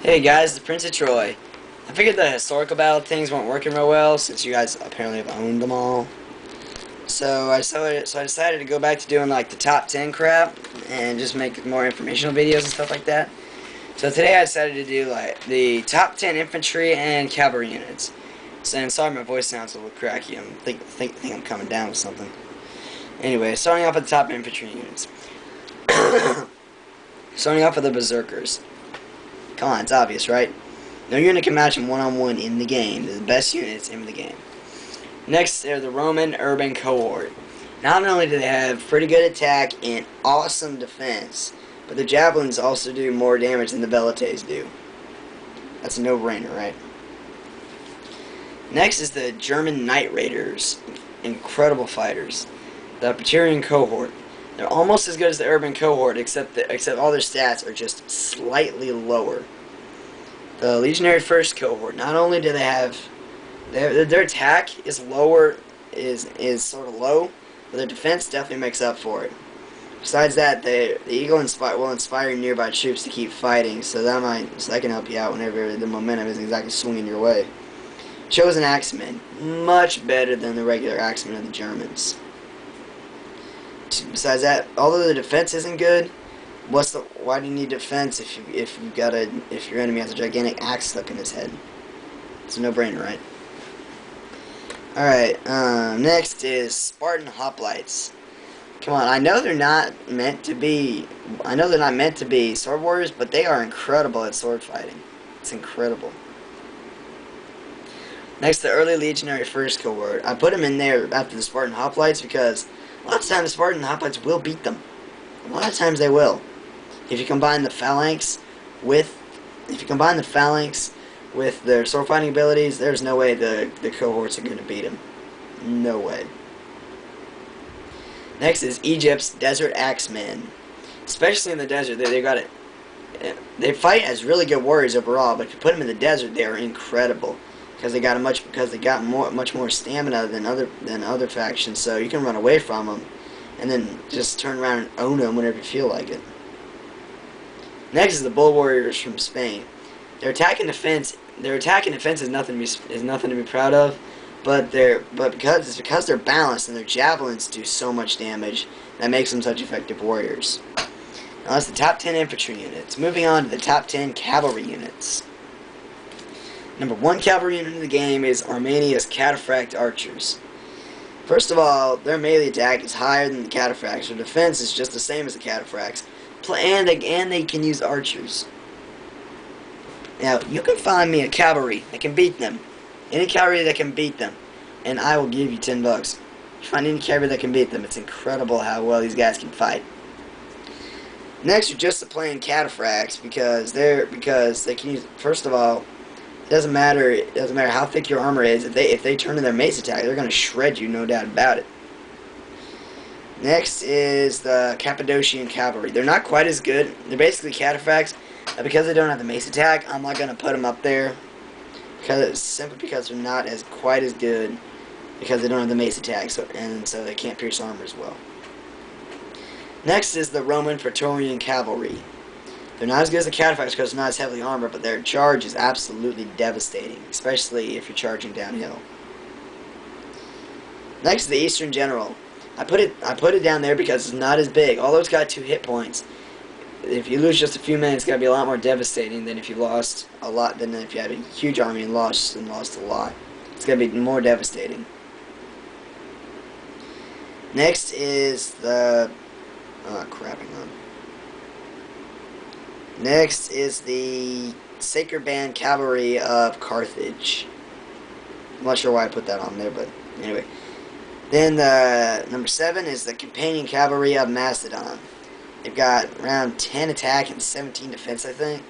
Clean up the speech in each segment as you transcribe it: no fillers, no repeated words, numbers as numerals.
Hey guys, the Prince of Troy. I figured the historical battle things weren't working real well since you guys apparently have owned them all. So I decided to go back to doing like the top 10 crap and just make more informational videos and stuff like that. So today I decided to do like the top 10 infantry and cavalry units. So and sorry my voice sounds a little cracky. I think I'm coming down with something. Anyway, starting off with the top infantry units. Starting off with the berserkers. Come on, it's obvious, right? No unit can match them one-on-one in the game. They're the best units in the game. Next, they're the Roman urban cohort. Not only do they have pretty good attack and awesome defense, but their javelins also do more damage than the velites do. That's a no-brainer, right? Next is the German Knight Raiders. Incredible fighters. The Praetorian cohort. They're almost as good as the urban cohort, except all their stats are just slightly lower. The Legionary First cohort. Not only do they have their attack is lower, is sort of low, but their defense definitely makes up for it. Besides that, the Eagle will inspire nearby troops to keep fighting, so that can help you out whenever the momentum isn't exactly swinging your way. Chosen Axemen, much better than the regular Axemen of the Germans. Besides that, although the defense isn't good, why do you need defense if your enemy has a gigantic axe stuck in his head? It's a no-brainer, right? Alright, next is Spartan Hoplites. Come on, I know they're not meant to be sword warriors, but they are incredible at sword fighting. It's incredible. Next, the early Legionary First cohort. I put them in there after the Spartan Hoplites because a lot of times the Spartan Hoplites will beat them. A lot of times they will. If you combine the phalanx with their sword fighting abilities, there's no way the cohorts are going to beat them. No way. Next is Egypt's Desert Axemen. Especially in the desert, they fight as really good warriors overall, but if you put them in the desert, they are incredible because they got much more stamina than other factions. So you can run away from them and then just turn around and own them whenever you feel like it. Next is the Bull Warriors from Spain. Their attack and defense is nothing to be proud of, but because they're balanced and their javelins do so much damage, that makes them such effective warriors. Now that's the top 10 infantry units. Moving on to the top 10 cavalry units. Number 1 cavalry unit in the game is Armenia's Cataphract Archers. First of all, their melee attack is higher than the Cataphracts. Their defense is just the same as the Cataphracts, and they can use archers. Now, you can find me a cavalry that can beat them. Any cavalry that can beat them, and I will give you $10. You find any cavalry that can beat them. It's incredible how well these guys can fight. Next are just the plain Cataphracts because they can use. First of all, it doesn't matter how thick your armor is. If they turn in their mace attack, they're going to shred you, no doubt about it. Next is the Cappadocian Cavalry. They're not quite as good. They're basically Cataphracts. Because they don't have the mace attack, I'm not going to put them up there. Simply because they're not quite as good. Because they don't have the mace attack, so they can't pierce armor as well. Next is the Roman Praetorian Cavalry. They're not as good as the Cataphracts because they're not as heavily armored, but their charge is absolutely devastating, especially if you're charging downhill. Next is the Eastern General. I put it down there because it's not as big. Although it's got 2 hit points, if you lose just a few men, it's going to be a lot more devastating than if you lost a lot. Than if you had a huge army and lost a lot. It's going to be more devastating. Next is the Next is the Sacred Band Cavalry of Carthage. I'm not sure why I put that on there, but anyway. Then number 7 is the Companion Cavalry of Macedon. They've got around 10 attack and 17 defense, I think.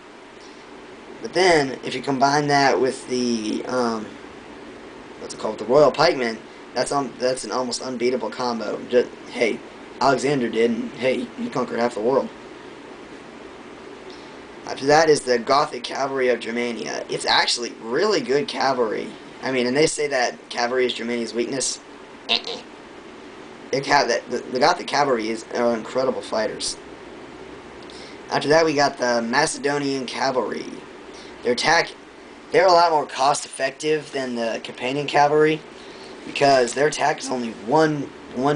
But then, if you combine that with the the Royal Pikemen, that's an almost unbeatable combo. Hey, Alexander did, and hey, he conquered half the world. After that is the Gothic Cavalry of Germania. It's actually really good cavalry. I mean, and they say that cavalry is Germania's weakness. The Gothic Cavalry are incredible fighters. After that, we got the Macedonian Cavalry. Their attack, they're a lot more cost effective than the companion cavalry because their attack is only one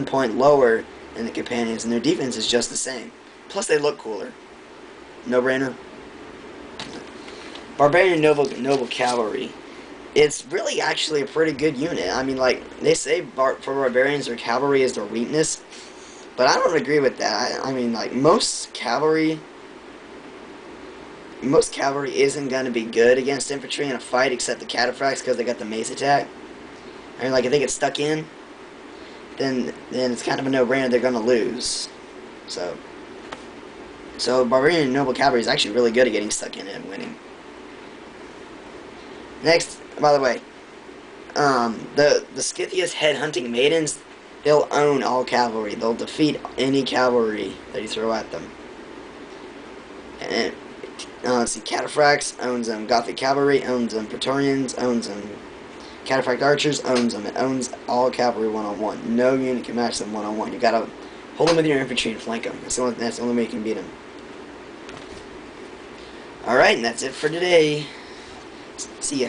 point lower than the companions, and their defense is just the same. Plus, they look cooler. No brainer. Barbarian Noble Cavalry. It's really actually a pretty good unit. I mean, like, they say for barbarians their cavalry is their weakness, but I don't agree with that. I mean, like, most cavalry isn't going to be good against infantry in a fight except the cataphracts because they got the mace attack. I mean, like, if they get stuck in, then it's kind of a no-brainer they're going to lose. So Barbarian Noble Cavalry is actually really good at getting stuck in and winning. Next, by the way, the Scythia's head-hunting maidens, they'll own all cavalry. They'll defeat any cavalry that you throw at them. And let's see, Cataphracts owns them. Gothic Cavalry owns them. Praetorians owns them. Cataphract Archers owns them. It owns all cavalry one-on-one. No unit can match them one-on-one. You gotta hold them with your infantry and flank them. That's the only way you can beat them. Alright, and that's it for today. See ya.